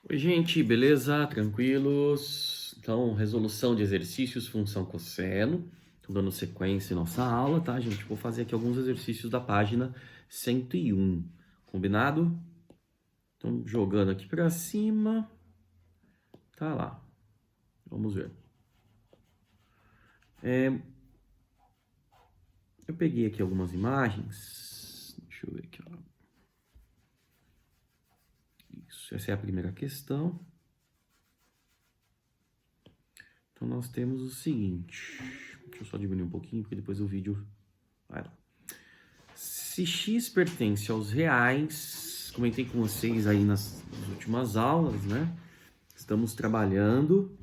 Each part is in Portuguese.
Oi, gente, beleza? Tranquilos? Então, resolução de exercícios, função cosseno. Tô dando sequência em nossa aula, tá, gente? Vou fazer aqui alguns exercícios da página 101. Combinado? Então, jogando aqui pra cima. Tá lá. Vamos ver. Eu peguei aqui algumas imagens. Deixa eu ver aqui, ó. Isso, essa é a primeira questão. Então, nós temos o seguinte. Deixa eu só diminuir um pouquinho, porque depois o vídeo vai lá. Se x pertence aos reais, comentei com vocês aí nas últimas aulas, né? Estamos trabalhando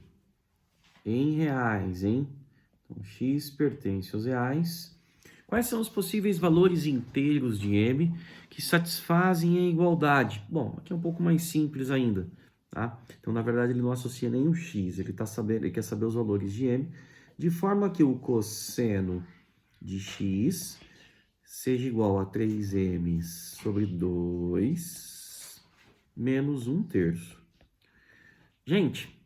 em reais, hein? Então, x pertence aos reais. Quais são os possíveis valores inteiros de m que satisfazem a igualdade? Bom, aqui é um pouco mais simples ainda, tá? Então, na verdade, ele não associa nem o x, ele quer saber os valores de m, de forma que o cosseno de x seja igual a 3m sobre 2 menos 1/3. Gente,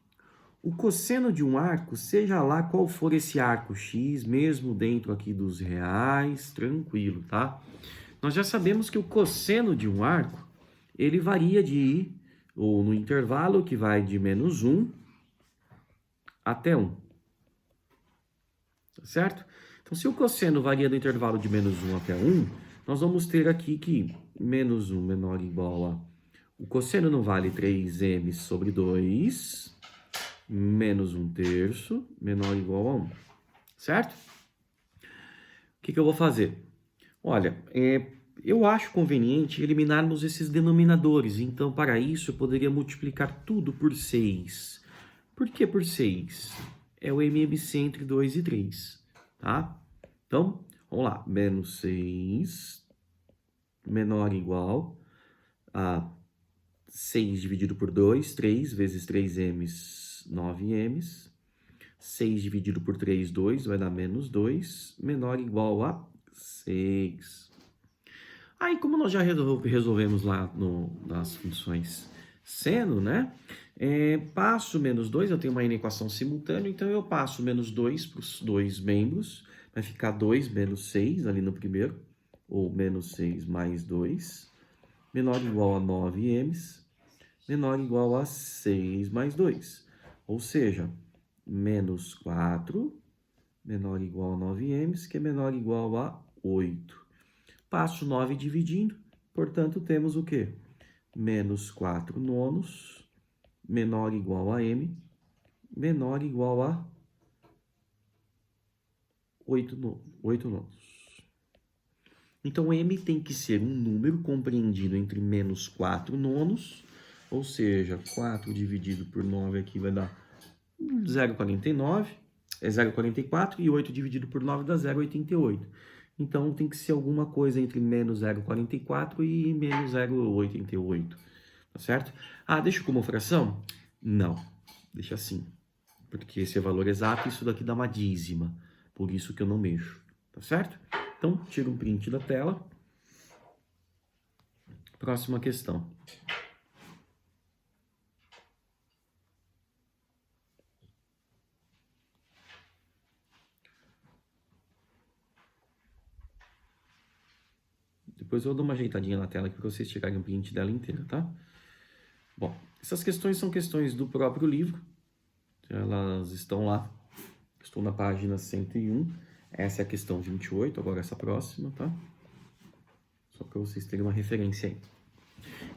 o cosseno de um arco, seja lá qual for esse arco x, mesmo dentro aqui dos reais, tranquilo, tá? Nós já sabemos que o cosseno de um arco, ele varia ou no intervalo que vai de -1 até 1, tá certo? Então, se o cosseno varia do intervalo de -1 até 1, nós vamos ter aqui que -1 menor ou igual a... O cosseno não vale 3m sobre 2, menos 1/3, menor ou igual a 1, certo? O que eu vou fazer? Olha, eu acho conveniente eliminarmos esses denominadores. Então, para isso, eu poderia multiplicar tudo por 6. Por que por 6? É o MMC entre 2 e 3, tá? Então, vamos lá. Menos 6 menor ou igual a 6 dividido por 2, 3 vezes 3m's, 9m's. 6 dividido por 3, 2, vai dar -2, menor ou igual a 6. Aí, como nós já resolvemos lá nas funções seno, né? Passo -2, eu tenho uma equação simultânea, então eu passo -2 para os dois membros, vai ficar 2 menos 6 ali no primeiro, ou -6 mais 2, menor ou igual a 9m's, menor ou igual a 6 mais 2. Ou seja, menos 4, menor ou igual a 9m's, que é menor ou igual a 8. Passo 9 dividindo, portanto, temos o quê? Menos 4 nonos, menor ou igual a m, menor ou igual a 8 nonos. Então, m tem que ser um número compreendido entre menos 4 nonos, ou seja, 4 dividido por 9 aqui vai dar 0,49, é 0,44, e 8 dividido por 9 dá 0,88. Então, tem que ser alguma coisa entre menos 0,44 e menos 0,88, tá certo? Ah, deixa como fração? Não, deixa assim, porque esse é valor exato e isso daqui dá uma dízima, por isso que eu não mexo, tá certo? Então, tira um print da tela. Próxima questão. Depois eu dou uma ajeitadinha na tela aqui para vocês tirarem um print dela inteira, tá? Bom, essas questões são questões do próprio livro. Elas estão lá. Estou na página 101. Essa é a questão 28, agora essa próxima, tá? Só para vocês terem uma referência aí.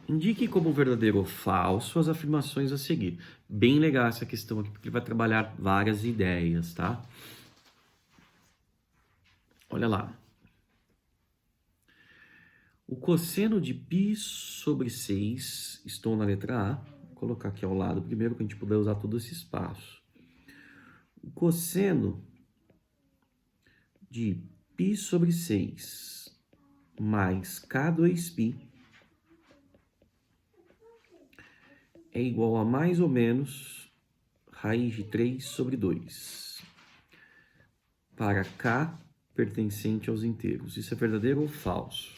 Indique como verdadeiro ou falso as afirmações a seguir. Bem legal essa questão aqui, porque ele vai trabalhar várias ideias, tá? Olha lá. O cosseno de π sobre 6, estou na letra A, vou colocar aqui ao lado primeiro para a gente poder usar todo esse espaço. O cosseno de π sobre 6 mais K2π é igual a mais ou menos raiz de 3 sobre 2 para K pertencente aos inteiros. Isso é verdadeiro ou falso?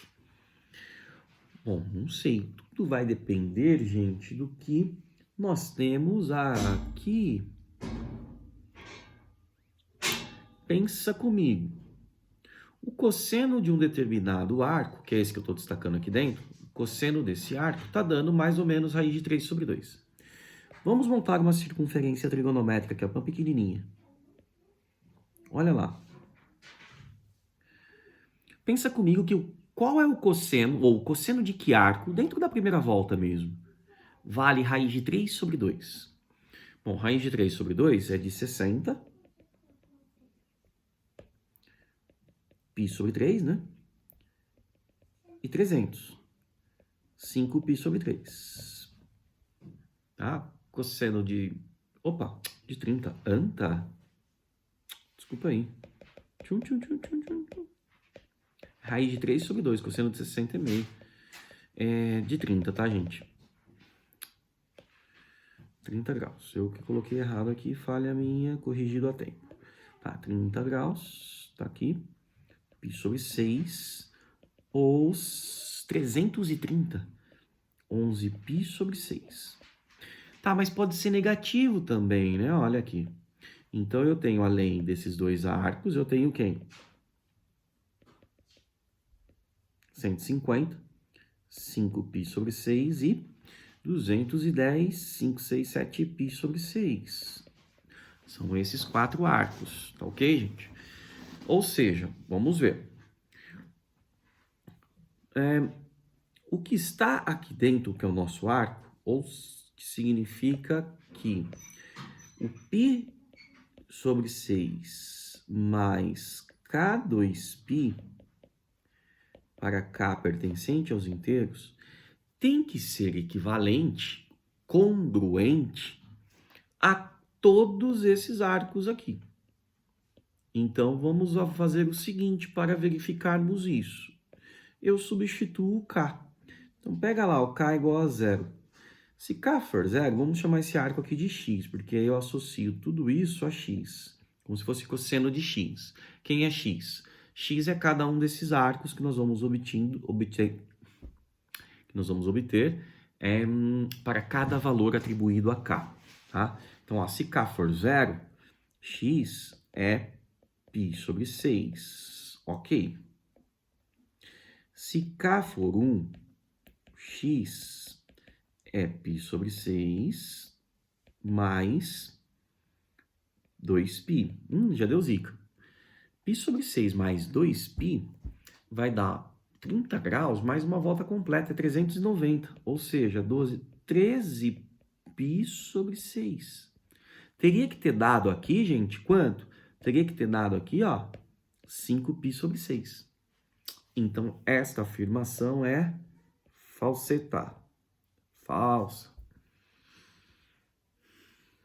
Bom, não sei. Tudo vai depender, gente, do que nós temos aqui... Pensa comigo. O cosseno de um determinado arco, que é esse que eu estou destacando aqui dentro, o cosseno desse arco está dando mais ou menos raiz de 3 sobre 2. Vamos montar uma circunferência trigonométrica, que é uma pequenininha. Olha lá. Pensa comigo que qual é o cosseno, ou o cosseno de que arco, dentro da primeira volta mesmo, vale raiz de 3 sobre 2. Bom, raiz de 3 sobre 2 é de 60. Π sobre 3, né? E 300. 5π sobre 3. Tá? Cosseno de... Opa, de 30. Anta? Desculpa aí. Tchum, tchum, tchum, tchum, tchum. Raiz de 3 sobre 2. Cosseno de 60 é meio. É de 30, tá, gente? 30 graus. Eu que coloquei errado aqui, falha minha, corrigido a tempo. Tá, 30 graus. Tá aqui. Π sobre 6. Ou 330. 11π sobre 6. Tá, mas pode ser negativo também, né? Olha aqui. Então, eu tenho, além desses dois arcos, eu tenho quem? 150, 5π sobre 6 e 210, 5, 6, 7π sobre 6. São esses 4 arcos, tá ok, gente? Ou seja, vamos ver. O que está aqui dentro, que é o nosso arco, ou que significa que o π sobre 6 mais K2π para K pertencente aos inteiros tem que ser equivalente, congruente a todos esses arcos aqui. Então, vamos fazer o seguinte para verificarmos isso. Eu substituo o K. Então, pega lá, o K é igual a 0. Se K for 0, vamos chamar esse arco aqui de X, porque aí eu associo tudo isso a X, como se fosse cosseno de X. Quem é X? X é cada um desses arcos que nós vamos obter para cada valor atribuído a K. Tá? Então, ó, se K for 0, X é π sobre 6. Ok. Se K for 1, X é π sobre 6 mais 2π. Já deu zica. Π sobre 6 mais 2π vai dar 30 graus mais uma volta completa, é 390. Ou seja, 13π sobre 6. Teria que ter dado aqui, gente, quanto? Teria que ter dado aqui, ó, 5π sobre 6. Então, esta afirmação é falseta. Falsa.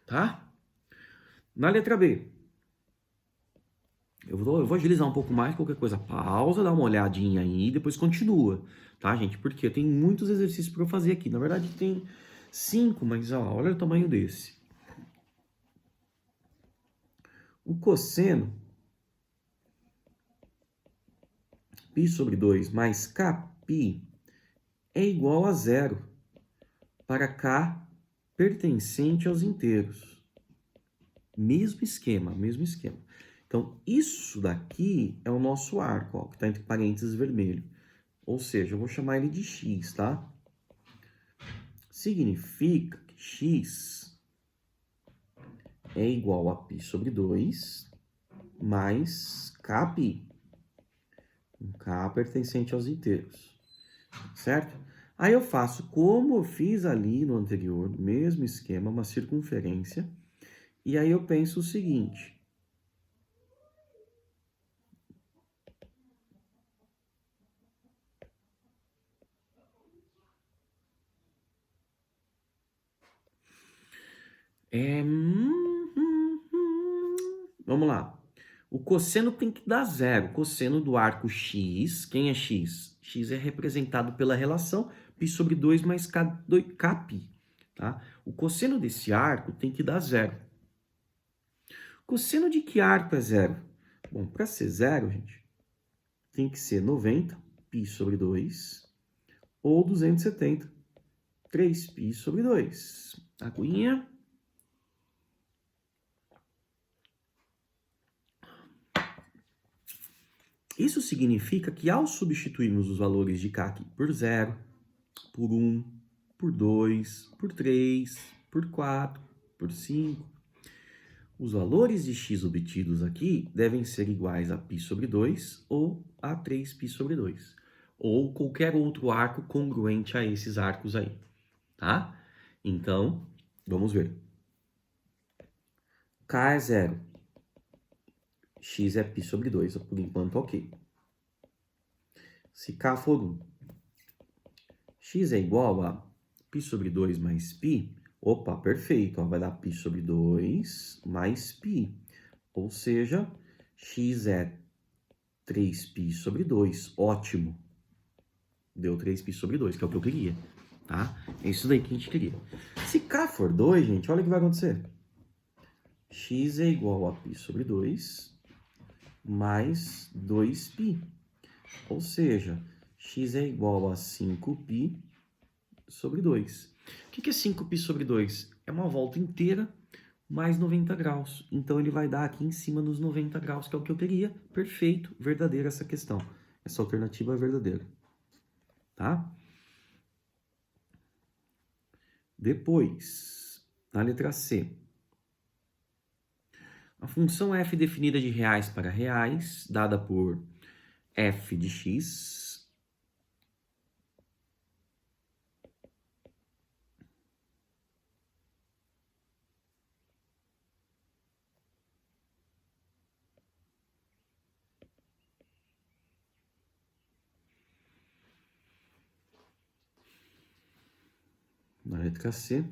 Tá? Na letra B. Eu vou agilizar um pouco mais, qualquer coisa. Pausa, dá uma olhadinha aí e depois continua. Tá, gente? Porque tem muitos exercícios para eu fazer aqui. Na verdade, tem 5, mas ó, olha o tamanho desse. O cosseno π sobre 2 mais Kπ é igual a 0 para K pertencente aos inteiros. Mesmo esquema, mesmo esquema. Então, isso daqui é o nosso arco, ó, que está entre parênteses vermelho. Ou seja, eu vou chamar ele de X, tá? Significa que X é igual a π sobre 2 mais Kπ. Um K pertencente aos inteiros. Certo? Aí eu faço como eu fiz ali no anterior, mesmo esquema, uma circunferência. E aí eu penso o seguinte. Vamos lá. O cosseno tem que dar 0. O cosseno do arco X, quem é X? X é representado pela relação π sobre 2 mais Kπ. Tá? O cosseno desse arco tem que dar 0. Cosseno de que arco é 0? Bom, para ser 0, gente, tem que ser 90, π sobre 2, ou 270, 3π sobre 2. Aguinha. Isso significa que ao substituirmos os valores de K aqui por 0, por 1, por 2, por 3, por 4, por 5, os valores de x obtidos aqui devem ser iguais a π sobre 2 ou a 3π sobre 2. Ou qualquer outro arco congruente a esses arcos aí, tá? Então, vamos ver. K é 0. X é π sobre 2, por enquanto ok. Se K for 1, x é igual a π sobre 2 mais π, opa, perfeito, ó, vai dar π sobre 2 mais π, ou seja, x é 3π sobre 2, ótimo. Deu 3π sobre 2, que é o que eu queria, tá? É isso daí que a gente queria. Se K for 2, gente, olha o que vai acontecer. X é igual a π sobre 2 mais 2π. Ou seja, x é igual a 5π sobre 2. O que é 5π sobre 2? É uma volta inteira mais 90 graus. Então, ele vai dar aqui em cima nos 90 graus, que é o que eu queria. Perfeito, verdadeira essa questão. Essa alternativa é verdadeira. Tá? Depois, na letra C. A função f definida de reais para reais, dada por f de x, na letra C,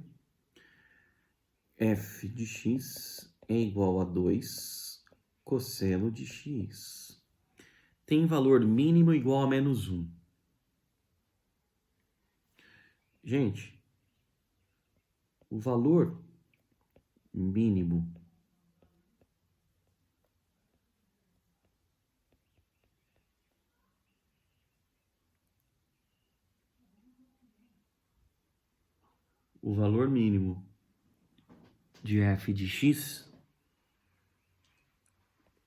f de x é igual a 2 cosseno de x. Tem valor mínimo igual a menos 1. Gente, o valor mínimo de f de x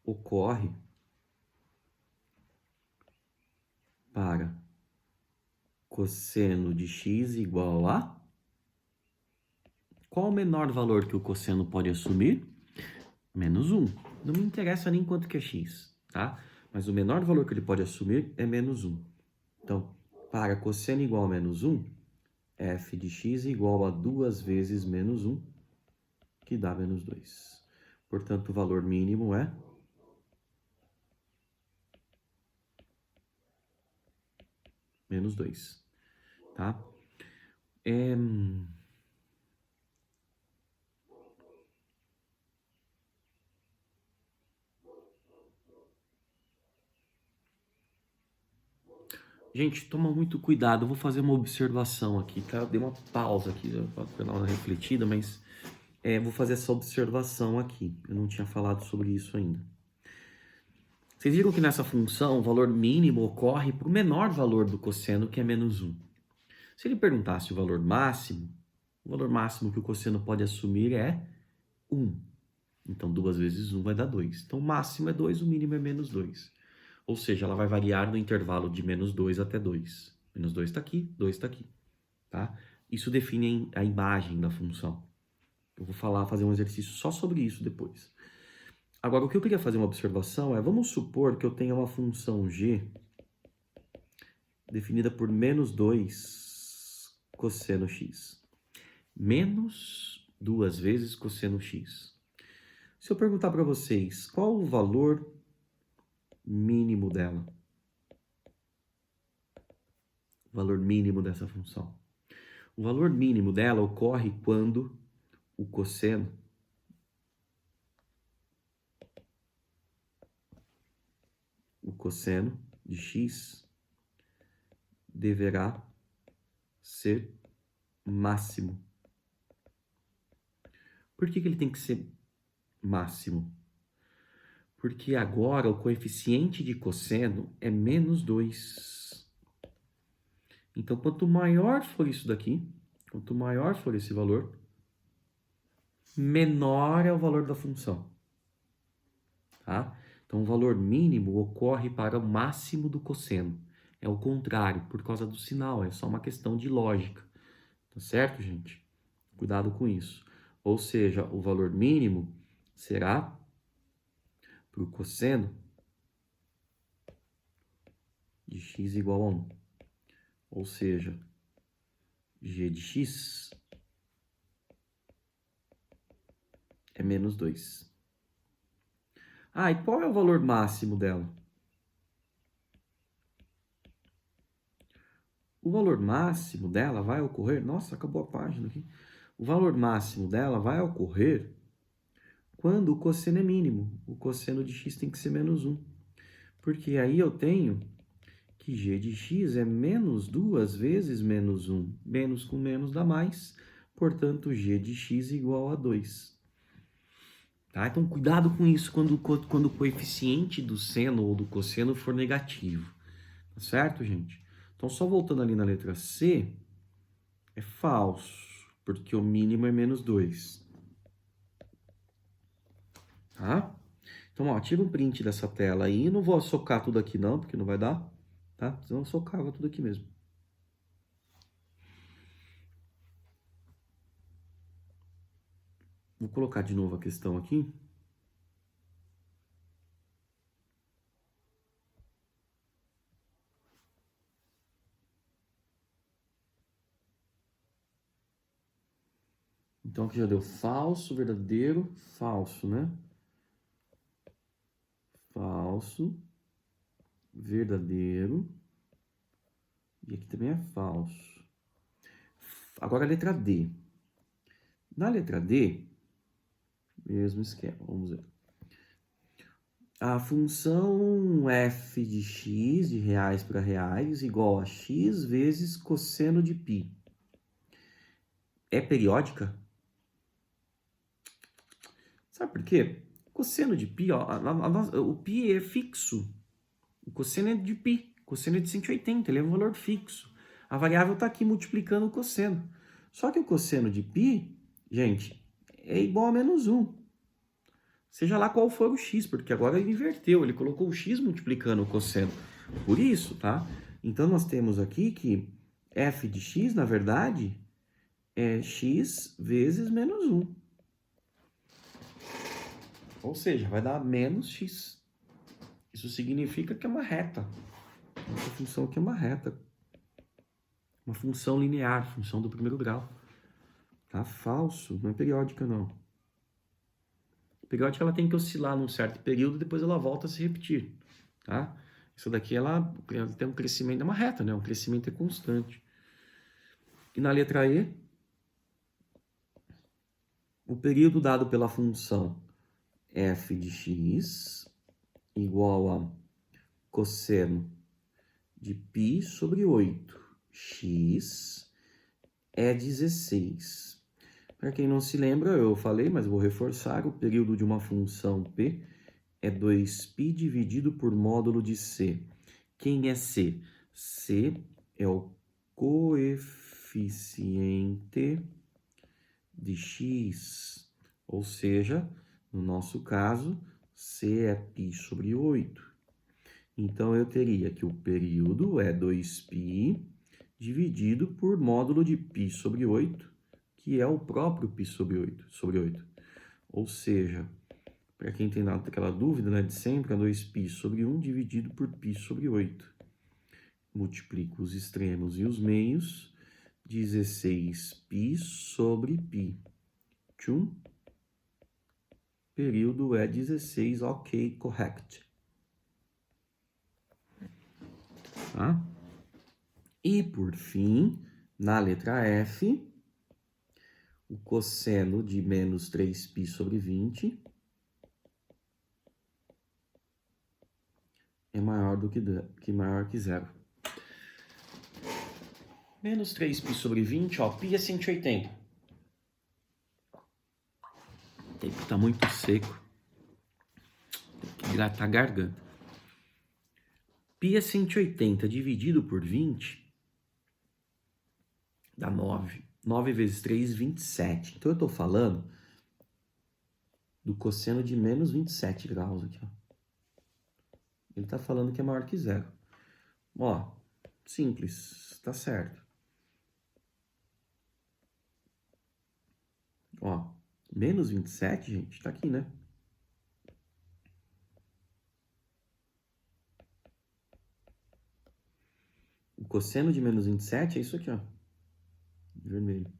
ocorre para cosseno de x igual a... Qual o menor valor que o cosseno pode assumir? Menos 1. Não me interessa nem quanto que é x, tá? Mas o menor valor que ele pode assumir é menos 1. Então, para cosseno igual a menos 1, f de x igual a 2 vezes menos 1, que dá menos 2. Portanto, o valor mínimo é menos 2, tá? Gente, toma muito cuidado, eu vou fazer uma observação aqui, tá? Eu dei uma pausa aqui para dar uma refletida, mas vou fazer essa observação aqui. Eu não tinha falado sobre isso ainda. Vocês viram que nessa função o valor mínimo ocorre para o menor valor do cosseno, que é menos 1. Se ele perguntasse o valor máximo que o cosseno pode assumir é 1. Então, 2 vezes 1 vai dar 2. Então, o máximo é 2, o mínimo é menos 2. Ou seja, ela vai variar no intervalo de menos 2 até 2. Menos 2 está aqui, 2 está aqui. Tá? Isso define a imagem da função. Eu vou fazer um exercício só sobre isso depois. Agora, o que eu queria fazer uma observação é, vamos supor que eu tenha uma função g definida por menos 2 cosseno x. Menos 2 vezes cosseno x. Se eu perguntar para vocês qual o valor mínimo dela, o valor mínimo dessa função. O valor mínimo dela ocorre quando o cosseno de x deverá ser máximo. Por que ele tem que ser máximo? Porque agora o coeficiente de cosseno é menos 2. Então, quanto maior for isso daqui, Quanto maior for esse valor, menor é o valor da função. Tá? Então, o valor mínimo ocorre para o máximo do cosseno. É o contrário, por causa do sinal, é só uma questão de lógica. Tá certo, gente? Cuidado com isso. Ou seja, o valor mínimo será para o cosseno de x igual a 1. Ou seja, g de x é menos 2. Ah, e qual é o valor máximo dela? O valor máximo dela vai ocorrer... Nossa, acabou a página aqui. O valor máximo dela vai ocorrer quando o cosseno é mínimo. O cosseno de x tem que ser menos 1. Porque aí eu tenho que g de x é menos 2 vezes menos 1. Menos com menos dá mais. Portanto, g de x igual a 2. Tá? Então, cuidado com isso quando o coeficiente do seno ou do cosseno for negativo. Tá certo, gente? Então, só voltando ali na letra C, é falso, porque o mínimo é menos 2. Tá? Então, ó, tira um print dessa tela aí. Não vou socar tudo aqui não, porque não vai dar. Tá? Senão eu socava tudo aqui mesmo. Vou colocar de novo a questão aqui. Então, aqui já deu falso, verdadeiro, falso, né? Falso, verdadeiro. E aqui também é falso. Agora a letra D. Na letra D, mesmo esquema, vamos ver. A função f de x, de reais para reais, igual a x vezes cosseno de π. É periódica? Sabe por quê? Cosseno de π, ó, o π é fixo. O cosseno é de π. O cosseno é de 180, ele é um valor fixo. A variável está aqui multiplicando o cosseno. Só que o cosseno de π, gente, é igual a menos 1. Seja lá qual for o x, porque agora ele inverteu, ele colocou o x multiplicando o cosseno. Por isso, tá? Então, nós temos aqui que f de x, na verdade, é x vezes menos 1. Ou seja, vai dar menos x. Isso significa que é uma reta. Essa função aqui é uma reta. Uma função linear, função do primeiro grau. Tá? Falso, não é periódica, não. Periódica ela tem que oscilar num certo período e depois ela volta a se repetir. Tá? Isso daqui ela tem um crescimento, é uma reta, né? Um crescimento é constante. E na letra E, o período dado pela função f de x igual a cosseno de π sobre 8. X é 16. Para quem não se lembra, eu falei, mas vou reforçar, o período de uma função p é 2π dividido por módulo de c. Quem é c? C é o coeficiente de x, ou seja, no nosso caso, c é π sobre 8. Então, eu teria que o período é 2π dividido por módulo de π sobre 8, que é o próprio π sobre 8. Ou seja, para quem tem aquela dúvida, né, de sempre, é 2π sobre 1 dividido por π sobre 8. Multiplico os extremos e os meios, 16π sobre π. Tchum. Período é 16, ok, correct. Tá? E, por fim, na letra F, o cosseno de menos 3π sobre 20 é maior que zero. Menos 3π sobre 20, ó, π é 180. O tempo tá muito seco. Tem que hidratar a garganta. Π é 180 dividido por 20 dá 9. 9 vezes 3, 27. Então, eu estou falando do cosseno de menos 27 graus aqui, ó. Ele está falando que é maior que zero. Ó, simples, tá certo. Ó, menos 27, gente, tá aqui, né? O cosseno de menos 27 é isso aqui, ó. Vermelho.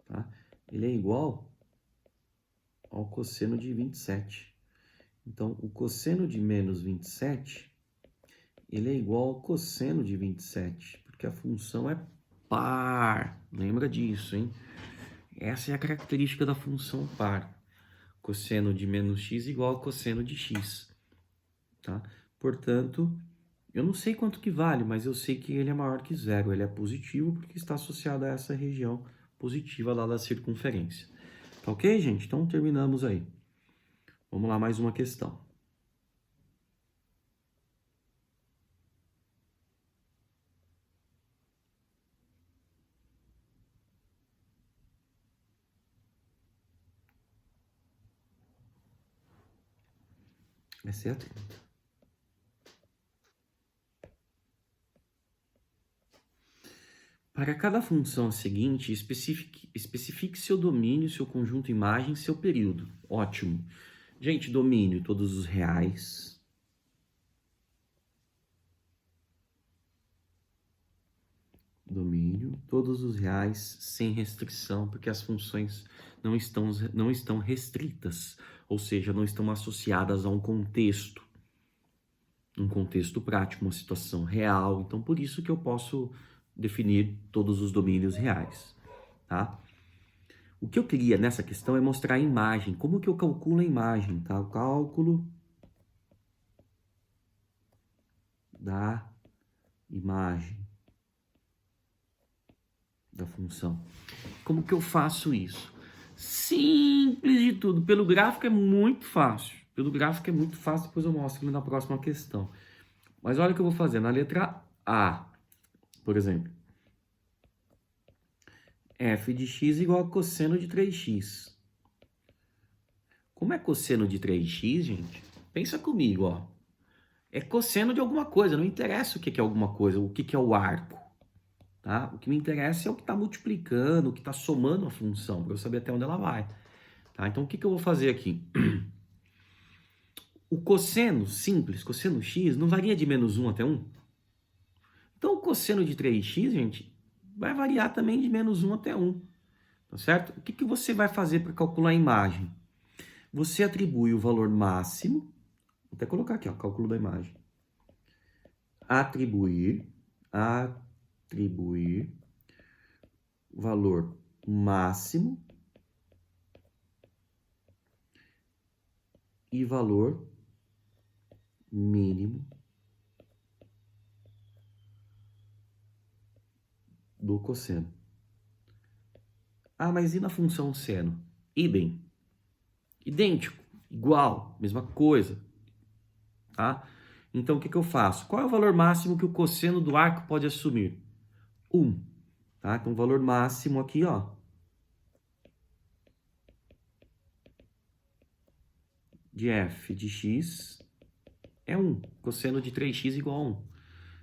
Tá? Ele é igual ao cosseno de 27. Então, o cosseno de menos 27, ele é igual ao cosseno de 27, porque a função é par. Lembra disso, hein? Essa é a característica da função par. Cosseno de menos x igual ao cosseno de x. Tá? Portanto, eu não sei quanto que vale, mas eu sei que ele é maior que zero. Ele é positivo porque está associado a essa região positiva lá da circunferência. Tá ok, gente? Então, terminamos aí. Vamos lá, mais uma questão. Essa é a 30. Para cada função seguinte, especifique seu domínio, seu conjunto imagem, seu período. Ótimo. Gente, domínio, todos os reais. Domínio, todos os reais, sem restrição, porque as funções não estão restritas, ou seja, não estão associadas a um contexto prático, uma situação real. Então, por isso que eu posso definir todos os domínios reais, tá? O que eu queria nessa questão é mostrar a imagem. Como que eu calculo a imagem, tá? O cálculo da imagem da função. Como que eu faço isso? Simples de tudo. Pelo gráfico é muito fácil. Depois eu mostro na próxima questão. Mas olha o que eu vou fazer. Na letra A, por exemplo. F de x igual a cosseno de 3x. Como é cosseno de 3x, gente? Pensa comigo, ó. É cosseno de alguma coisa, não interessa o que é alguma coisa, o que é o arco. Tá? O que me interessa é o que está multiplicando, o que está somando a função, para eu saber até onde ela vai. Tá? Então, o que eu vou fazer aqui? O cosseno simples, cosseno x, não varia de menos 1 até 1? Então, o cosseno de 3x, gente, vai variar também de menos 1 até 1. Tá certo? O que você vai fazer para calcular a imagem? Você atribui o valor máximo, vou até colocar aqui, ó, cálculo da imagem. Atribuir valor máximo e valor mínimo do cosseno. Ah, mas e na função seno? Idem. Idêntico, igual, mesma coisa. Tá? Então, o que eu faço? Qual é o valor máximo que o cosseno do arco pode assumir? 1. Tá? Então, o valor máximo aqui, ó, de f de x é 1. Cosseno de 3x igual a 1.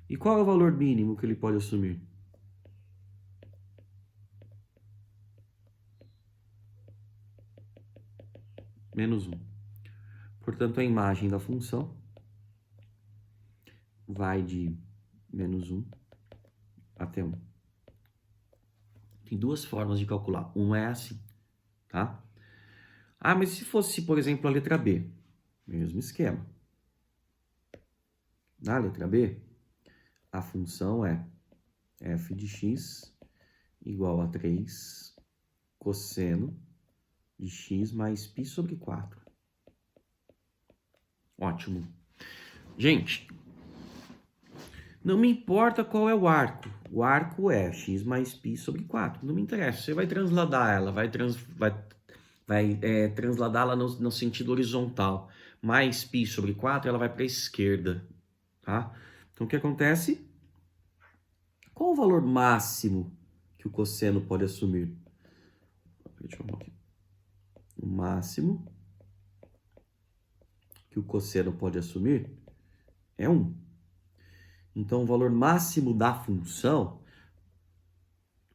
E qual é o valor mínimo que ele pode assumir? Menos 1. Portanto, a imagem da função vai de menos 1 até 1. Tem duas formas de calcular. Uma é assim, tá? Ah, mas se fosse, por exemplo, a letra B? Mesmo esquema. Na letra B, a função é f de x igual a 3 cosseno de x mais π sobre 4. Ótimo. Gente, não me importa qual é o arco. O arco é x mais π sobre 4. Não me interessa. Você vai transladar ela, vai transladá-la no sentido horizontal. Mais π sobre 4, ela vai para a esquerda. Tá? Então, o que acontece? Qual o valor máximo que o cosseno pode assumir? Deixa eu ver aqui. O máximo que o cosseno pode assumir é 1. Então, o valor máximo da função,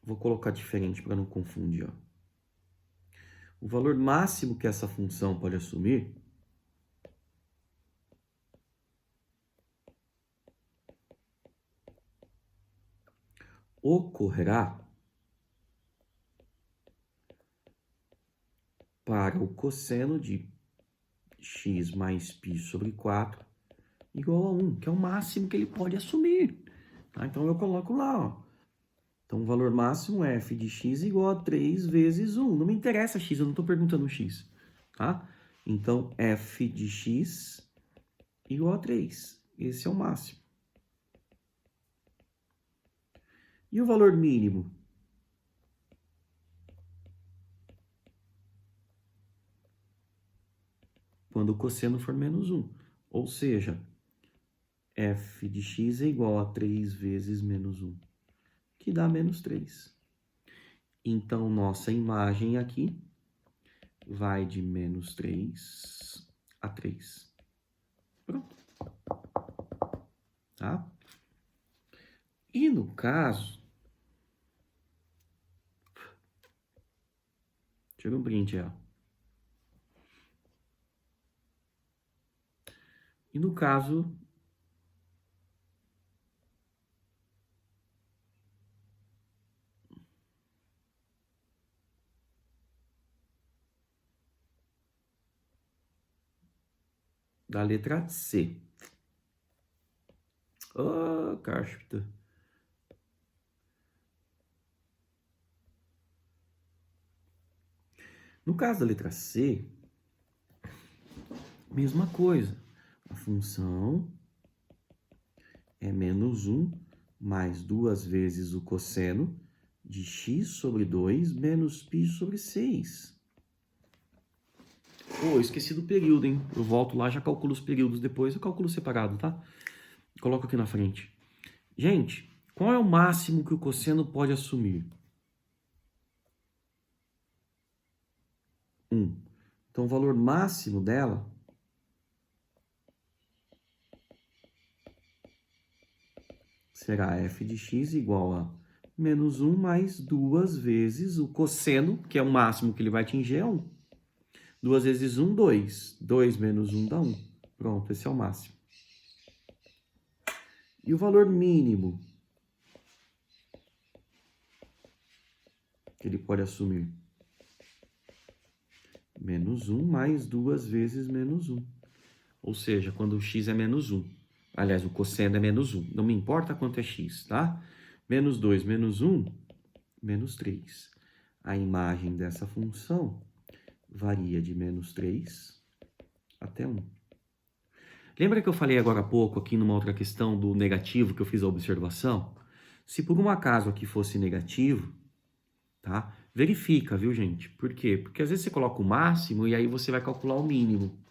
vou colocar diferente para não confundir, ó. O valor máximo que essa função pode assumir ocorrerá para o cosseno de x mais π sobre 4 igual a 1, que é o máximo que ele pode assumir. Tá? Então, eu coloco lá, ó. Então, o valor máximo é f de x igual a 3 vezes 1. Não me interessa x, eu não estou perguntando x. Tá? Então, f de x igual a 3. Esse é o máximo. E o valor mínimo? Quando o cosseno for menos 1. Ou seja, f de x é igual a 3 vezes menos 1, que dá menos 3. Então, nossa imagem aqui vai de menos 3 a 3. Pronto. Tá? E no caso... Tira um print aí, ó. E no caso... da letra C. Oh, cáspita. No caso da letra C, mesma coisa. A função é menos 1 mais 2 vezes o cosseno de x sobre 2 menos π sobre 6. Oh, esqueci do período, hein? Eu volto lá, já calculo os períodos depois, eu calculo separado, tá? Coloco aqui na frente. Gente, qual é o máximo que o cosseno pode assumir? 1. Então, o valor máximo dela será f de x igual a menos 1 mais 2 vezes o cosseno, que é o máximo que ele vai atingir, é 1. 2 vezes 1, 2. 2 menos 1 dá 1. Pronto, esse é o máximo. E o valor mínimo que ele pode assumir? Menos 1 mais 2 vezes menos 1. Ou seja, quando o x é menos 1. Aliás, o cosseno é menos 1. Não me importa quanto é x, tá? Menos 2 menos 1, menos 3. A imagem dessa função varia de menos 3 até 1. Lembra que eu falei agora há pouco, aqui numa outra questão do negativo, que eu fiz a observação? Se por um acaso aqui fosse negativo, tá? Verifica, viu, gente? Por quê? Porque às vezes você coloca o máximo e aí você vai calcular o mínimo.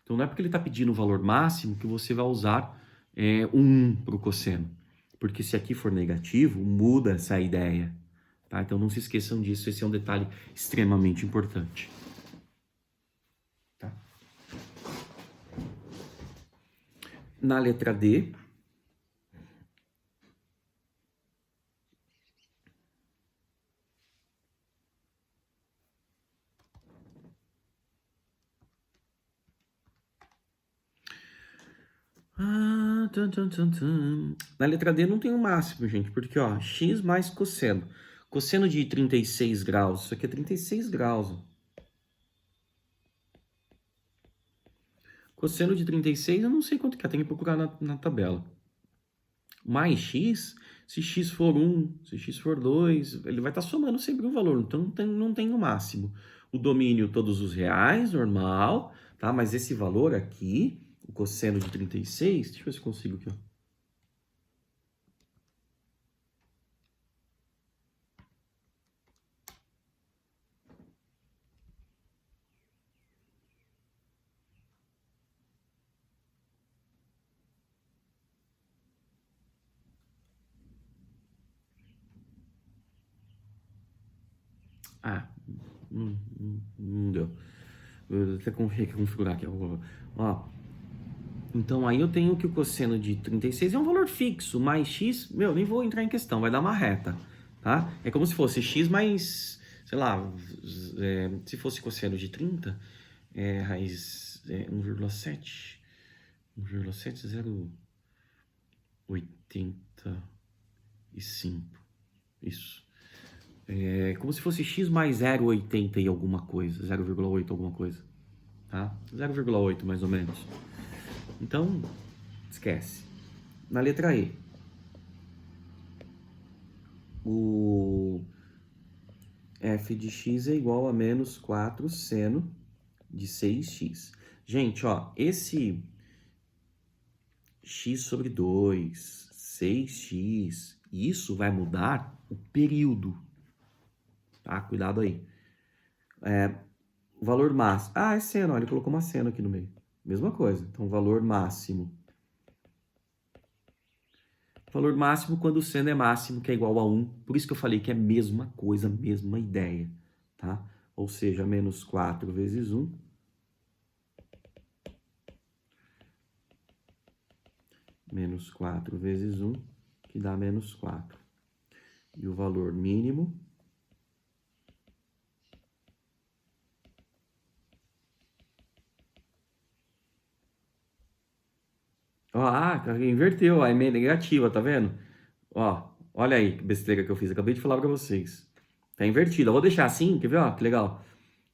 Então não é porque ele está pedindo o valor máximo que você vai usar 1 para o cosseno. Porque se aqui for negativo, muda essa ideia. Tá? Então não se esqueçam disso, esse é um detalhe extremamente importante. Tá? Na letra D, na letra D não tem o máximo, gente, porque ó, x mais cosseno. Cosseno de 36 graus, isso aqui é 36 graus. Ó. Cosseno de 36, eu não sei quanto que é, tem que procurar na tabela. Mais x, se x for 1, se x for 2, ele vai estar somando sempre um valor, então não tem o máximo. O domínio, todos os reais, normal, tá? Mas esse valor aqui, o cosseno de 36, deixa eu ver se eu consigo aqui, ó. Ah, não deu. Eu até configurar aqui. Ó, então aí eu tenho que o cosseno de 36 é um valor fixo, mais x, meu, nem vou entrar em questão, vai dar uma reta, tá? É como se fosse x mais, sei lá, se fosse cosseno de 30, raiz 1,7, 1,7085, isso. É como se fosse x mais 0,80 e alguma coisa, 0,8 alguma coisa, tá? 0,8 mais ou menos. Então, esquece. Na letra E, o f de x é igual a menos 4 seno de 6x. Gente, ó, esse x sobre 2, 6x, isso vai mudar o período, tá? Cuidado aí. O valor máximo. Ah, é seno, olha, ele colocou uma seno aqui no meio. Mesma coisa. Então, valor máximo. Valor máximo quando o seno é máximo, que é igual a 1. Por isso que eu falei que é a mesma coisa, mesma ideia, tá? Ou seja, menos 4 vezes 1. Menos 4 vezes 1, que dá menos 4. E o valor mínimo inverteu, a emenda negativa, tá vendo? Ó, olha aí que besteira que eu fiz, acabei de falar pra vocês. Tá invertido, eu vou deixar assim, quer ver, ó, que legal.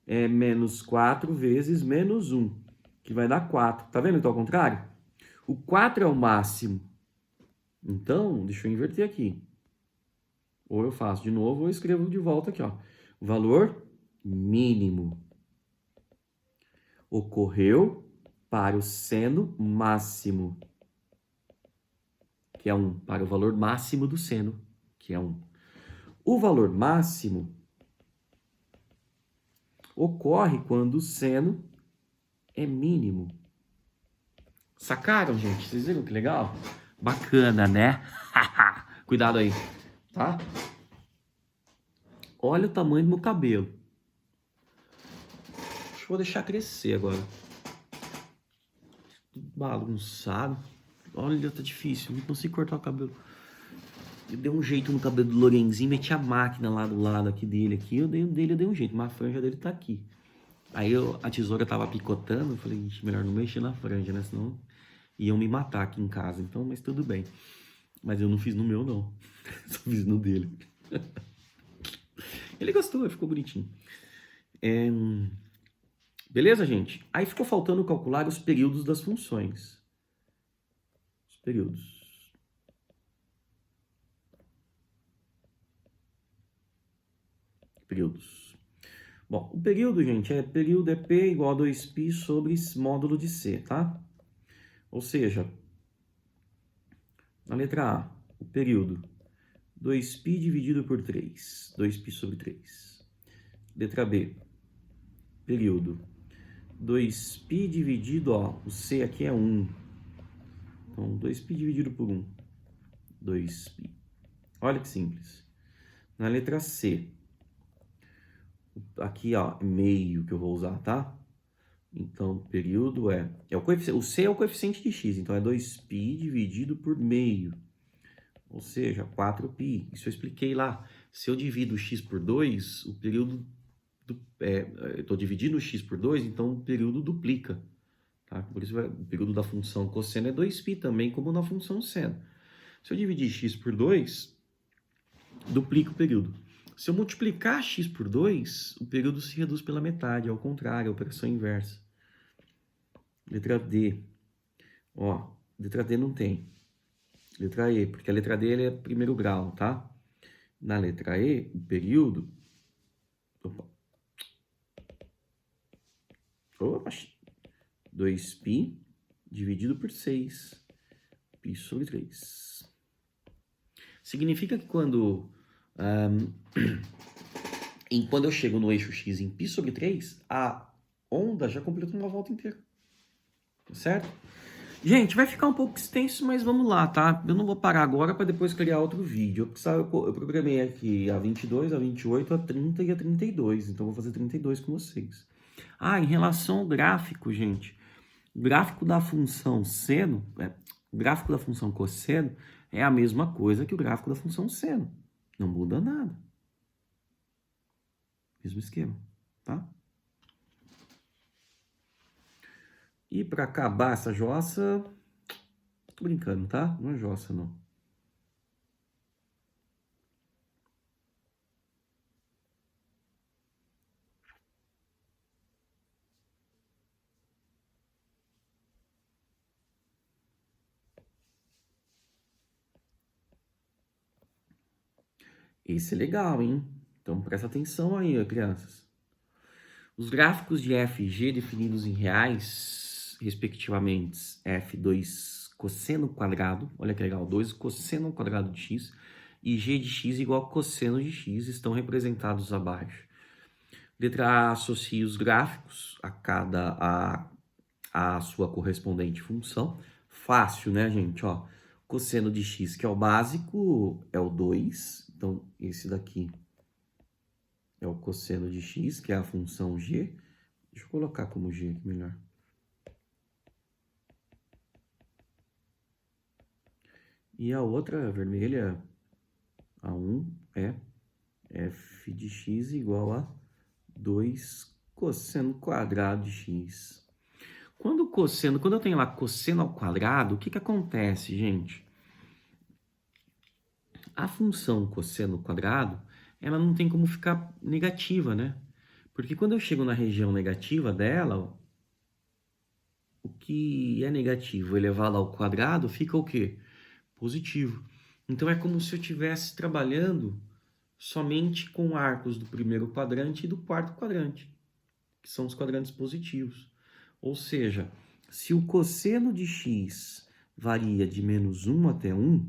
É menos 4 vezes menos 1, que vai dar 4. Tá vendo que tá ao contrário? O 4 é o máximo. Então, deixa eu inverter aqui. Ou eu faço de novo, ou eu escrevo de volta aqui, ó. O valor mínimo ocorreu para o seno máximo, que é 1, para o valor máximo do seno, que é 1. O valor máximo ocorre quando o seno é mínimo. Sacaram, gente? Vocês viram que legal? Bacana, né? Cuidado aí, tá? Olha o tamanho do meu cabelo. Vou deixar crescer agora. Tudo bagunçado. Olha, tá difícil. Não consigo cortar o cabelo. Eu dei um jeito no cabelo do Lorenzinho, meti a máquina lá do lado aqui dele. Aqui, eu dei um jeito, mas a franja dele tá aqui. Aí a tesoura tava picotando, eu falei, melhor não mexer na franja, né? Senão iam me matar aqui em casa. Então, mas tudo bem. Mas eu não fiz no meu, não. Só fiz no dele. Ele gostou, ficou bonitinho. Beleza, gente? Aí ficou faltando calcular os períodos das funções. Os períodos. Períodos. Bom, o período, gente, período é P igual a 2π sobre módulo de C, tá? Ou seja, na letra A, o período 2π dividido por 3, 2π sobre 3. Letra B, período 2π dividido, ó, o C aqui é 1. Então, 2π dividido por 1, 2π. Olha que simples. Na letra C, aqui, ó, meio que eu vou usar, tá? Então, período o C é o coeficiente de x, então é 2π dividido por meio, ou seja, 4π. Isso eu expliquei lá. Se eu divido x por 2, o período, eu estou dividindo x por 2, então o período duplica. Tá? Por isso o período da função cosseno é 2π também, como na função seno. Se eu dividir x por 2, duplica o período. Se eu multiplicar x por 2, o período se reduz pela metade, ao contrário, a operação inversa. Letra D. Ó, letra D não tem. Letra E, porque a letra D é primeiro grau, tá? Na letra E, o período... Opa. 2π dividido por 6. Π sobre 3. Significa que quando eu chego no eixo x em π sobre 3, a onda já completou uma volta inteira. Certo? Gente, vai ficar um pouco extenso, mas vamos lá, tá? Eu não vou parar agora para depois criar outro vídeo. Eu programei aqui a 22, a 28, a 30 e a 32. Então, eu vou fazer 32 com vocês. Ah, em relação ao gráfico, gente. O gráfico da função seno, o gráfico da função cosseno é a mesma coisa que o gráfico da função seno. Não muda nada. Mesmo esquema, tá? E para acabar essa jossa, tô brincando, tá? Não é jossa, não. Esse é legal, hein? Então presta atenção aí, ó, crianças. Os gráficos de f e g definidos em reais, respectivamente, f2 cosseno quadrado, olha que legal, 2 cosseno quadrado de x, e g de x igual a cosseno de x, estão representados abaixo. Letra A, associe os gráficos a sua correspondente função. Fácil, né, gente? Ó, cosseno de x, que é o básico, é o 2. Então, esse daqui é o cosseno de x, que é a função g. Deixa eu colocar como g aqui melhor. E a outra, a vermelha, a 1, é f de x igual a 2 cosseno quadrado de x. Quando eu tenho lá cosseno ao quadrado, o que acontece, gente? A função cosseno quadrado, ela não tem como ficar negativa, né? Porque quando eu chego na região negativa dela, o que é negativo elevado ao quadrado fica o quê? Positivo. Então é como se eu estivesse trabalhando somente com arcos do primeiro quadrante e do quarto quadrante, que são os quadrantes positivos. Ou seja, se o cosseno de x varia de menos 1 até 1,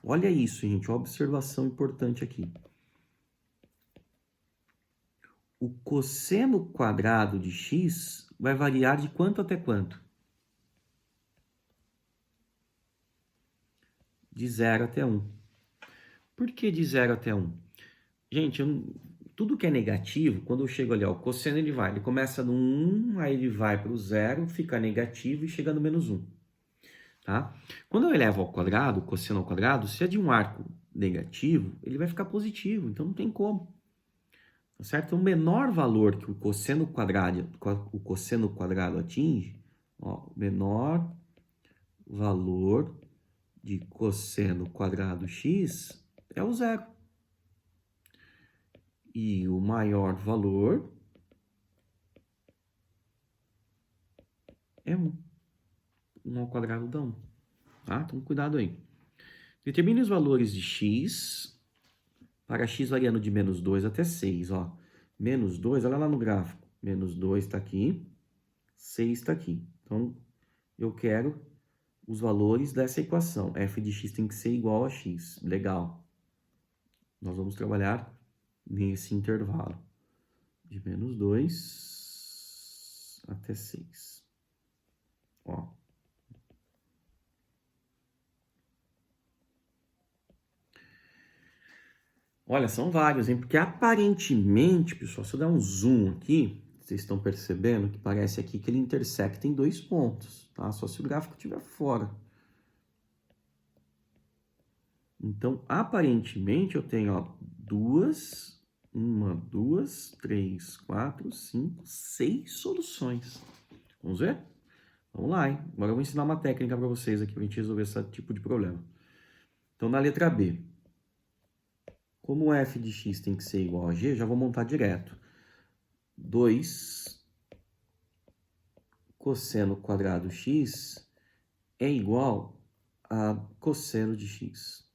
olha isso, gente, uma observação importante aqui. O cosseno quadrado de x vai variar de quanto até quanto? De 0 até 1. Por que de 0 até 1? Gente, tudo que é negativo, quando eu chego ali, ó, o cosseno ele começa no 1, aí ele vai para o 0, fica negativo e chega no menos 1. Tá? Quando eu elevo ao quadrado, o cosseno ao quadrado, se é de um arco negativo, ele vai ficar positivo, então não tem como. Tá certo? Então, o menor valor que o cosseno quadrado atinge, ó, o menor valor de cosseno quadrado x é o 0. E o maior valor é 1. 1 ao quadrado dá 1. Tá? Então, cuidado aí. Determine os valores de x para x variando de menos 2 até 6. Ó. Menos 2, olha lá no gráfico. Menos 2 está aqui, 6 está aqui. Então, eu quero os valores dessa equação. F de x tem que ser igual a x. Legal. Nós vamos trabalhar nesse intervalo de menos 2 até 6. Ó. Olha, são vários, hein? Porque aparentemente, pessoal, se eu der um zoom aqui, vocês estão percebendo que parece aqui que ele intersecta em 2 pontos, tá? Só se o gráfico estiver fora. Então, aparentemente, eu tenho, ó, 2, 3, 4, 5, 6 soluções. Vamos ver? Vamos lá, hein? Agora eu vou ensinar uma técnica para vocês aqui para a gente resolver esse tipo de problema. Então, na letra B, como f de x tem que ser igual a g, já vou montar direto. 2 cosseno quadrado x é igual a cosseno de x.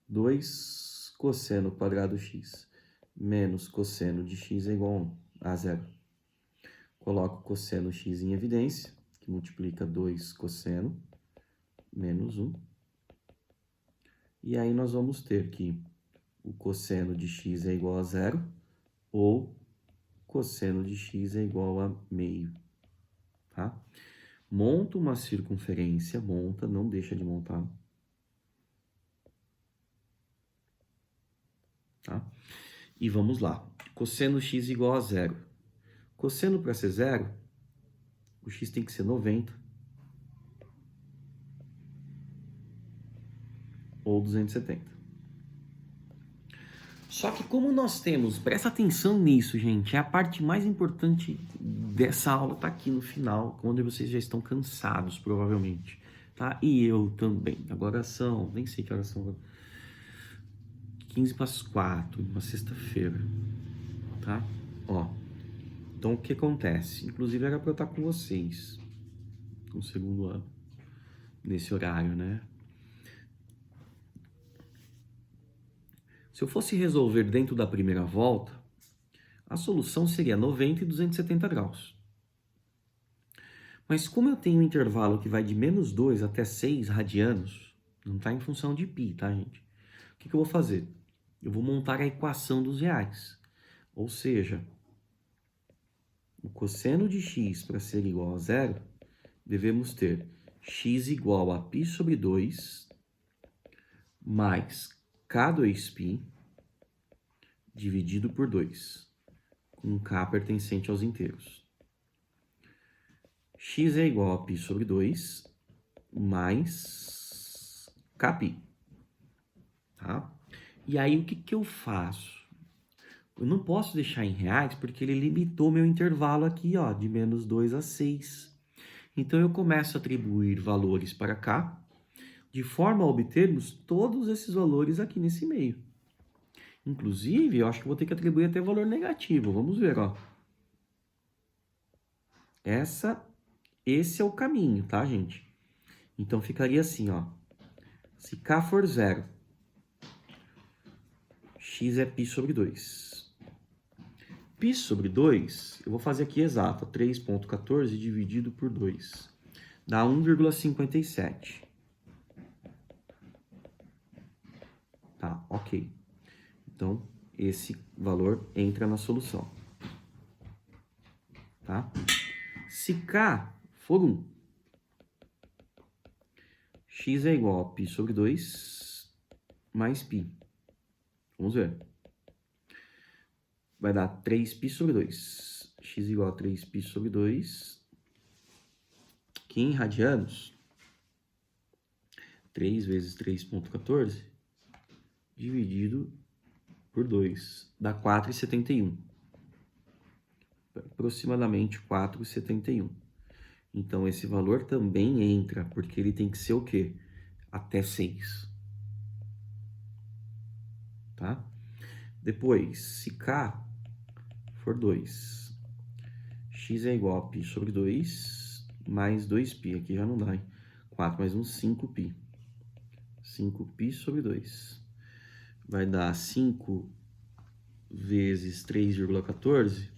2 cosseno quadrado x menos cosseno de x é igual a 0. Coloco cosseno x em evidência, que multiplica 2 cosseno menos 1. E aí nós vamos ter que o cosseno de x é igual a 0 ou cosseno de x é igual a meio, tá? Monta uma circunferência, monta, não deixa de montar. Tá? E vamos lá. Cosseno x igual a zero. Cosseno para ser zero, o x tem que ser 90 ou 270. Só que como nós temos, presta atenção nisso, gente, é a parte mais importante dessa aula, tá aqui no final, quando vocês já estão cansados, provavelmente, tá? E eu também. Agora são, nem sei que horas são, 15 para as 4, uma sexta-feira, tá? Ó, então o que acontece? Inclusive era para eu estar com vocês no segundo ano, nesse horário, né? Se eu fosse resolver dentro da primeira volta, a solução seria 90 e 270 graus. Mas como eu tenho um intervalo que vai de menos 2 até 6 radianos, não está em função de π, tá, gente? O que eu vou fazer? Eu vou montar a equação dos reais. Ou seja, o cosseno de x para ser igual a zero, devemos ter x igual a π sobre 2 mais K2π dividido por 2, com K pertencente aos inteiros. X é igual a π sobre 2 mais Kπ. Tá? E aí o que eu faço? Eu não posso deixar em reais porque ele limitou meu intervalo aqui, ó, de menos 2 a 6. Então eu começo a atribuir valores para cá, de forma a obtermos todos esses valores aqui nesse meio. Inclusive, eu acho que vou ter que atribuir até valor negativo. Vamos ver, ó. Esse é o caminho, tá, gente? Então ficaria assim, ó. Se K for zero, x é π sobre 2. Π sobre 2, eu vou fazer aqui exato, 3,14 dividido por 2. Dá 1,57. Tá, ok. Então, esse valor entra na solução. Tá? Se K for 1, x é igual a π sobre 2 mais π. Vamos ver. Vai dar 3π sobre 2. X igual a 3π sobre 2. Que em radianos, 3 vezes 3,14 dividido por 2. Dá 4,71. Aproximadamente 4,71. Então, esse valor também entra, porque ele tem que ser o quê? Até 6. Tá? Depois, se K for 2, x é igual a π sobre 2 mais 2π. Aqui já não dá, hein? 4 mais 1, 5π. 5π sobre 2. Vai dar 5 vezes 3,14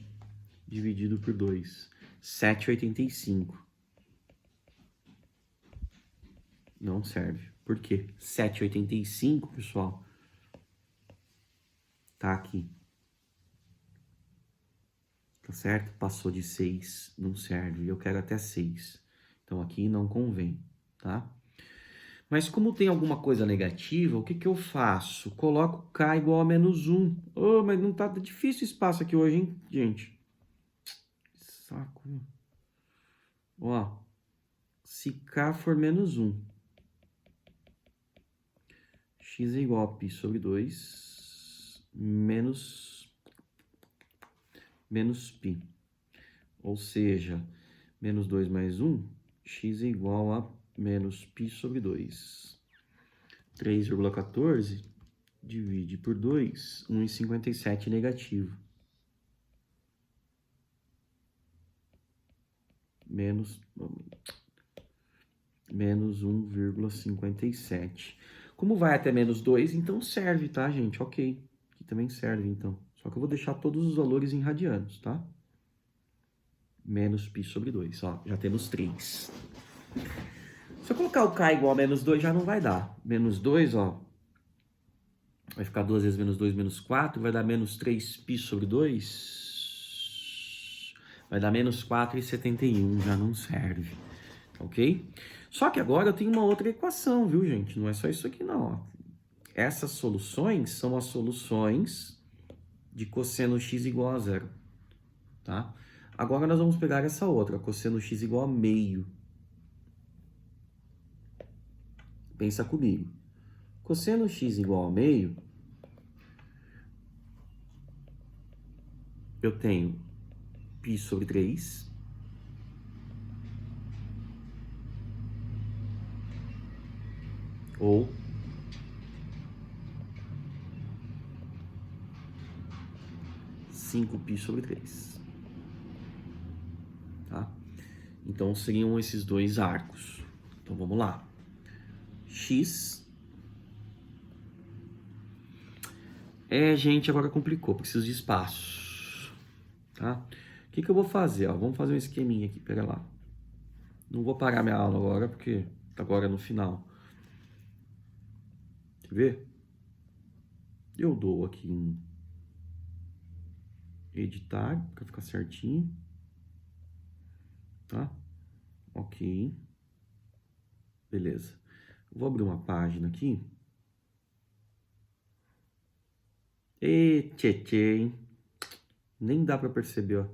dividido por 2. 7,85. Não serve. Por quê? 7,85, pessoal, tá aqui. Tá certo? Passou de 6, não serve. Eu quero até 6. Então aqui não convém, tá? Mas como tem alguma coisa negativa, o que eu faço? Coloco K igual a menos 1. Oh, mas não tá difícil o espaço aqui hoje, hein, gente? Que saco. Ó, se K for menos 1, x é igual a π sobre 2 menos π. Ou seja, menos 2 mais 1, x é igual a menos π sobre 2. 3,14 divide por 2, 1,57 negativo. Menos 1,57. Como vai até menos 2, então serve, tá, gente? Ok. Aqui também serve, então. Só que eu vou deixar todos os valores em radianos, tá? Menos π sobre 2, ó. Já temos 3. Se eu colocar o K igual a menos 2, já não vai dar. Menos 2, ó. Vai ficar 2 vezes menos 2, menos 4. Vai dar menos 3π sobre 2. Vai dar menos 4,71. Já não serve. ok? Só que agora eu tenho uma outra equação, viu, gente? Não é só isso aqui, não. Ó. Essas soluções são as soluções de cosseno x igual a zero, tá? Agora nós vamos pegar essa outra, cosseno x igual a meio. Pensa comigo. Cosseno x igual a meio, eu tenho π sobre 3 ou 5π sobre 3, tá? Então, seriam esses dois arcos. Então, vamos lá. X. Gente, agora complicou. Preciso de espaço, tá? O que eu vou fazer? Ó? Vamos fazer um esqueminha aqui. Pera lá. Não vou parar minha aula agora, porque agora é no final. Quer ver? Eu dou aqui um editar, para ficar certinho. Tá? Ok. Beleza. Vou abrir uma página aqui. Tchê, hein? Nem dá para perceber, ó.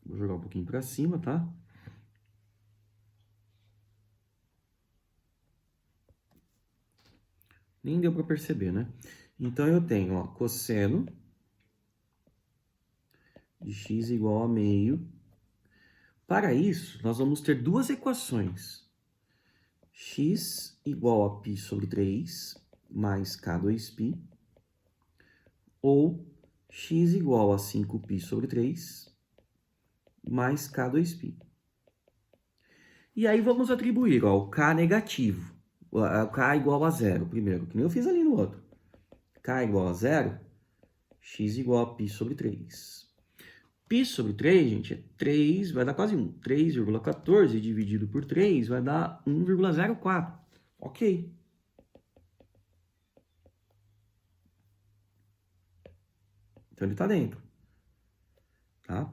Vou jogar um pouquinho para cima, tá? Nem deu para perceber, né? Então, eu tenho, ó, cosseno de x igual a meio. Para isso, nós vamos ter duas equações. X igual a π sobre 3 mais k2π. Ou x igual a 5π sobre 3 mais k2π. E aí vamos atribuir, ó, o k negativo. O k igual a zero primeiro, que nem eu fiz ali no outro. K igual a zero, x igual a π sobre 3. Π sobre 3, gente, é 3, vai dar quase 1. 3,14 dividido por 3 vai dar 1,04. Ok. Então ele está dentro. Tá?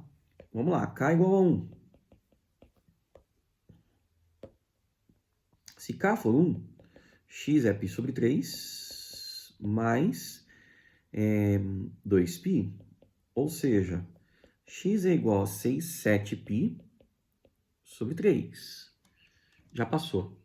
Vamos lá, K igual a 1. Se K for 1, x é π sobre 3 mais 2π. Ou seja, x é igual a 6, 7π sobre 3. Já passou.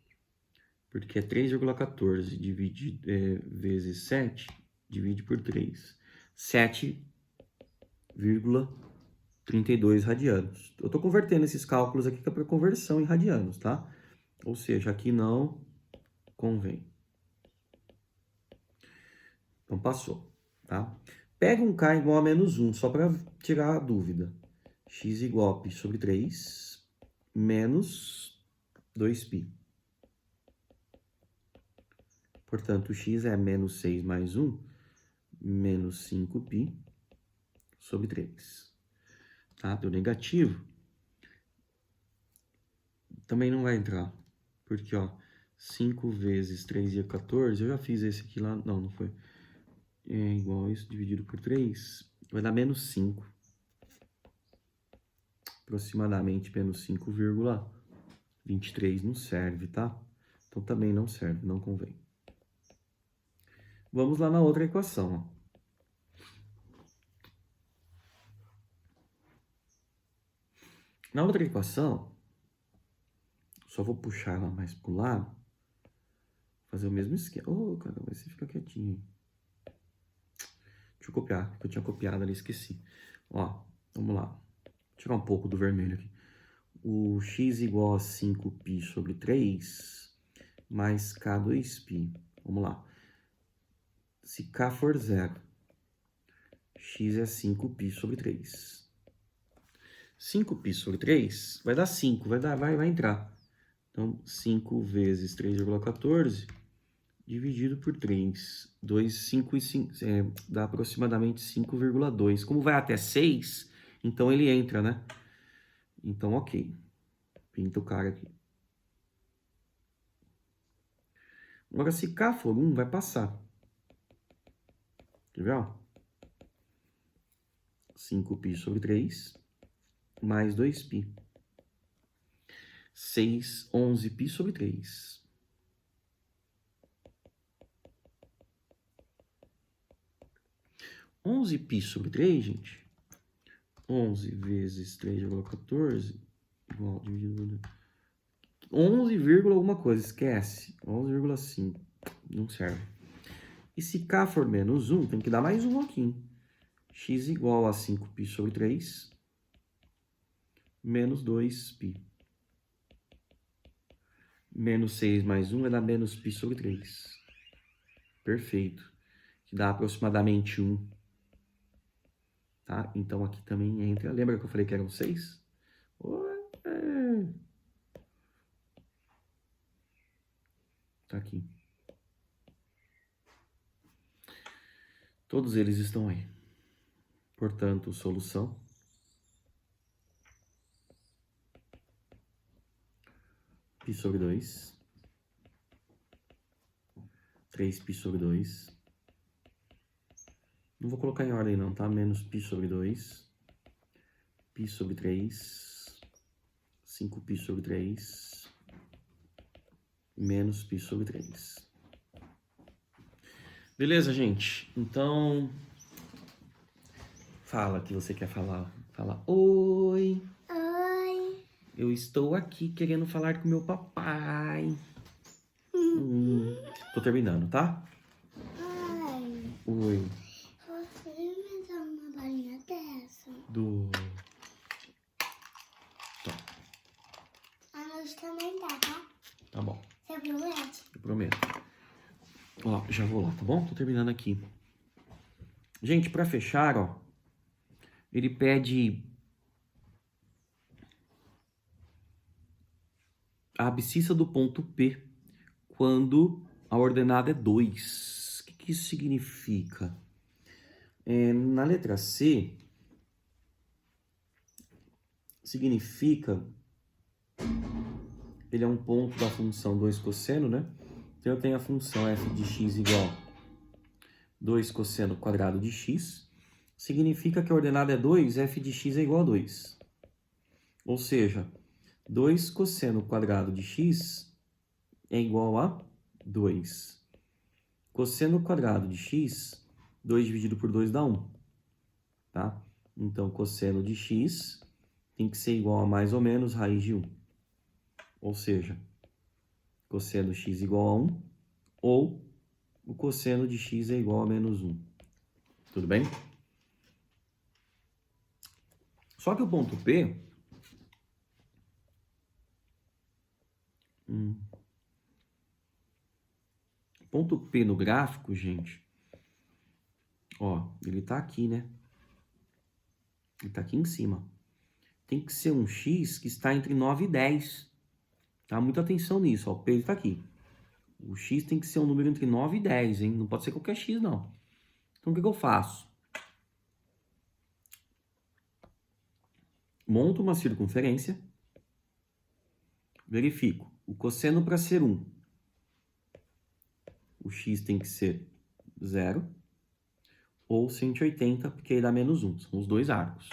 Porque é 3,14 vezes 7, divide por 3. 7,32 radianos. Eu estou convertendo esses cálculos aqui para conversão em radianos, tá? Ou seja, aqui não convém. Então, passou, tá? Pega um K igual a menos 1, só para tirar a dúvida. X igual a π sobre 3 menos 2π. Portanto, x é menos 6 mais 1, menos 5π sobre 3. Tá? Deu negativo. Também não vai entrar. Porque, ó, 5 vezes 3 é 14. Eu já fiz esse aqui lá. Não, não foi. É igual a isso dividido por 3. Vai dar menos 5. Aproximadamente menos 5,23 não serve, tá? Então também não serve, não convém. Vamos lá na outra equação, ó. Na outra equação, só vou puxar ela mais pro lado, fazer o mesmo esquema. Ô, cara, você fica quietinho. Deixa eu copiar, porque eu tinha copiado ali, esqueci. Ó, vamos lá. Tirar um pouco do vermelho aqui. O x igual a 5π sobre 3 mais k2π. Vamos lá. Se k for zero, x é 5π sobre 3. 5π sobre 3 vai dar 5, vai entrar. Então, 5 vezes 3,14 dividido por 3. 2, 5 e 5, dá aproximadamente 5,2. Como vai até 6, então ele entra, né? Então, ok. Pinta o cara aqui. Agora, se K for 1, vai passar. Quer ver, ó? 5π sobre 3, mais 2π. 11π sobre 3. 11π sobre 3, gente. 11 vezes 3,14 igual dividido por 11, alguma coisa, esquece. 11,5. Não serve. E se K for menos 1, tem que dar mais 1 aqui. X igual a 5π sobre 3 menos 2π. Menos 6 mais 1 vai dar menos π sobre 3. Perfeito. Que dá aproximadamente 1. Tá? Então aqui também entra. Lembra que eu falei que eram 6? Tá aqui. Todos eles estão aí. Portanto, solução. Π sobre 2. 3π sobre 2. Não vou colocar em ordem não, tá? Menos π sobre 2. Π sobre 3. 5π sobre 3. Menos π sobre 3. Beleza, gente? Então, fala que você quer falar. Fala, oi. Oi. Eu estou aqui querendo falar com meu papai. Tô terminando, tá? Oi. Oi. Você me dá uma balinha dessa? Do... A noite também dá, tá? Tá bom, Você promete? eu prometo. Ó, já vou lá, tá bom? Tô terminando aqui. Gente, pra fechar, ó, ele pede a abscissa do ponto P quando a ordenada é 2. O que isso significa? Na letra C, significa... Ele é um ponto da função 2 cosseno, né? Então eu tenho a função f de x igual a 2 cosseno quadrado de x. Significa que a ordenada é 2, f de x é igual a 2. Ou seja, 2 cosseno quadrado de x é igual a 2. Cosseno quadrado de x, 2 dividido por 2 dá 1. Tá? Então, cosseno de x tem que ser igual a mais ou menos raiz de 1. Ou seja, cosseno de x igual a 1, ou o cosseno de x é igual a menos 1. Tudo bem? Só que o ponto P... Ponto P no gráfico, gente, ó, ele tá aqui, né? Ele tá aqui em cima. Tem que ser um x que está entre 9 e 10. Tá? Muita atenção nisso, ó. O P tá aqui. O x tem que ser um número entre 9 e 10, hein? Não pode ser qualquer x, não. Então, o que eu faço? Monto uma circunferência. Verifico. O cosseno para ser 1. O x tem que ser 0. Ou 180, porque aí dá menos 1. São os dois arcos.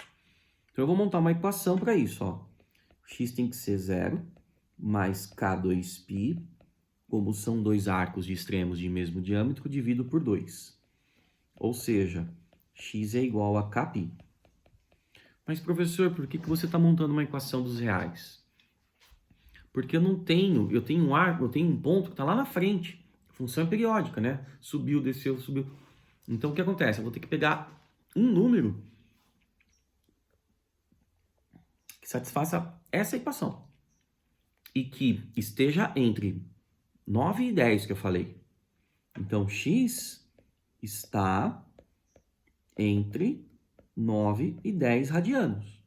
Então, eu vou montar uma equação para isso, ó. X tem que ser 0, mais K2π, como são dois arcos de extremos de mesmo diâmetro, dividido por 2. Ou seja, x é igual a Kπ. Mas, professor, por que você está montando uma equação dos reais? Porque eu tenho um arco, eu tenho um ponto que está lá na frente. A função é periódica, né? Subiu, desceu, subiu. Então, o que acontece? Eu vou ter que pegar um número que satisfaça essa equação e que esteja entre 9 e 10 que eu falei. Então, x está entre 9 e 10 radianos.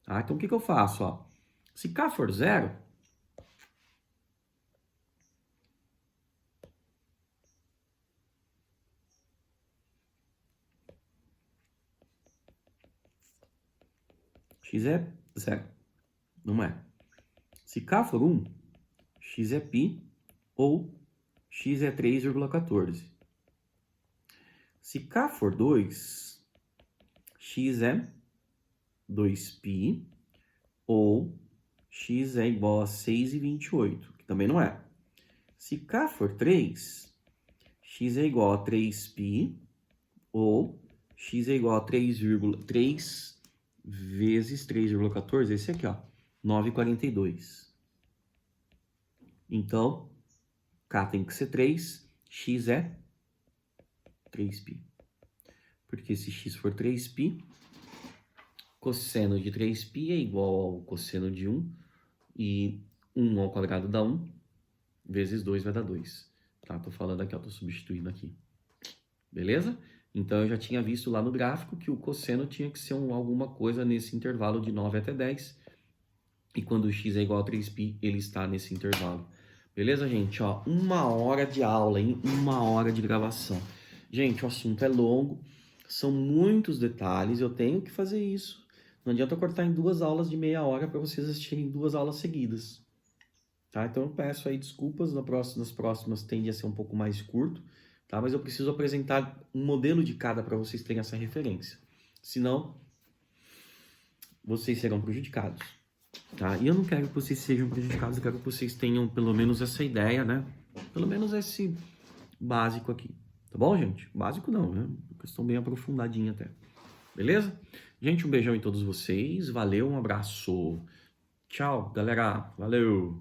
Tá? Então, o que eu faço? Ó? Se K for 0, x é 0. Não é. Se K for 1, x é π ou x é 3,14. Se k for 2, x é 2π, ou x é igual a 6,28, que também não é. Se k for 3, x é igual a 3π, ou x é igual a 3 vezes 3,14, esse aqui, ó, 9,42. Então, k tem que ser 3, x é 3π. Porque se x for 3π, cosseno de 3π é igual ao cosseno de 1, e 1 ao quadrado dá 1, vezes 2 vai dar 2. Tá? Tô falando aqui, ó, tô substituindo aqui. Beleza? Então, eu já tinha visto lá no gráfico que o cosseno tinha que ser alguma coisa nesse intervalo de 9 até 10. E quando x é igual a 3π, ele está nesse intervalo. Beleza, gente? Ó, 1 hora de aula, hein? 1 hora de gravação. Gente, o assunto é longo, são muitos detalhes, eu tenho que fazer isso. Não adianta eu cortar em 2 aulas de meia hora para vocês assistirem 2 aulas seguidas. Tá? Então eu peço aí desculpas, nas próximas tende a ser um pouco mais curto, tá? Mas eu preciso apresentar um modelo de cada para vocês terem essa referência. Senão, vocês serão prejudicados. Tá? E eu não quero que vocês sejam prejudicados, eu quero que vocês tenham pelo menos essa ideia, né? Pelo menos esse básico aqui. Tá bom, gente? Básico não, né? Questão bem aprofundadinha até. Beleza? Gente, um beijão em todos vocês. Valeu, um abraço. Tchau, galera. Valeu.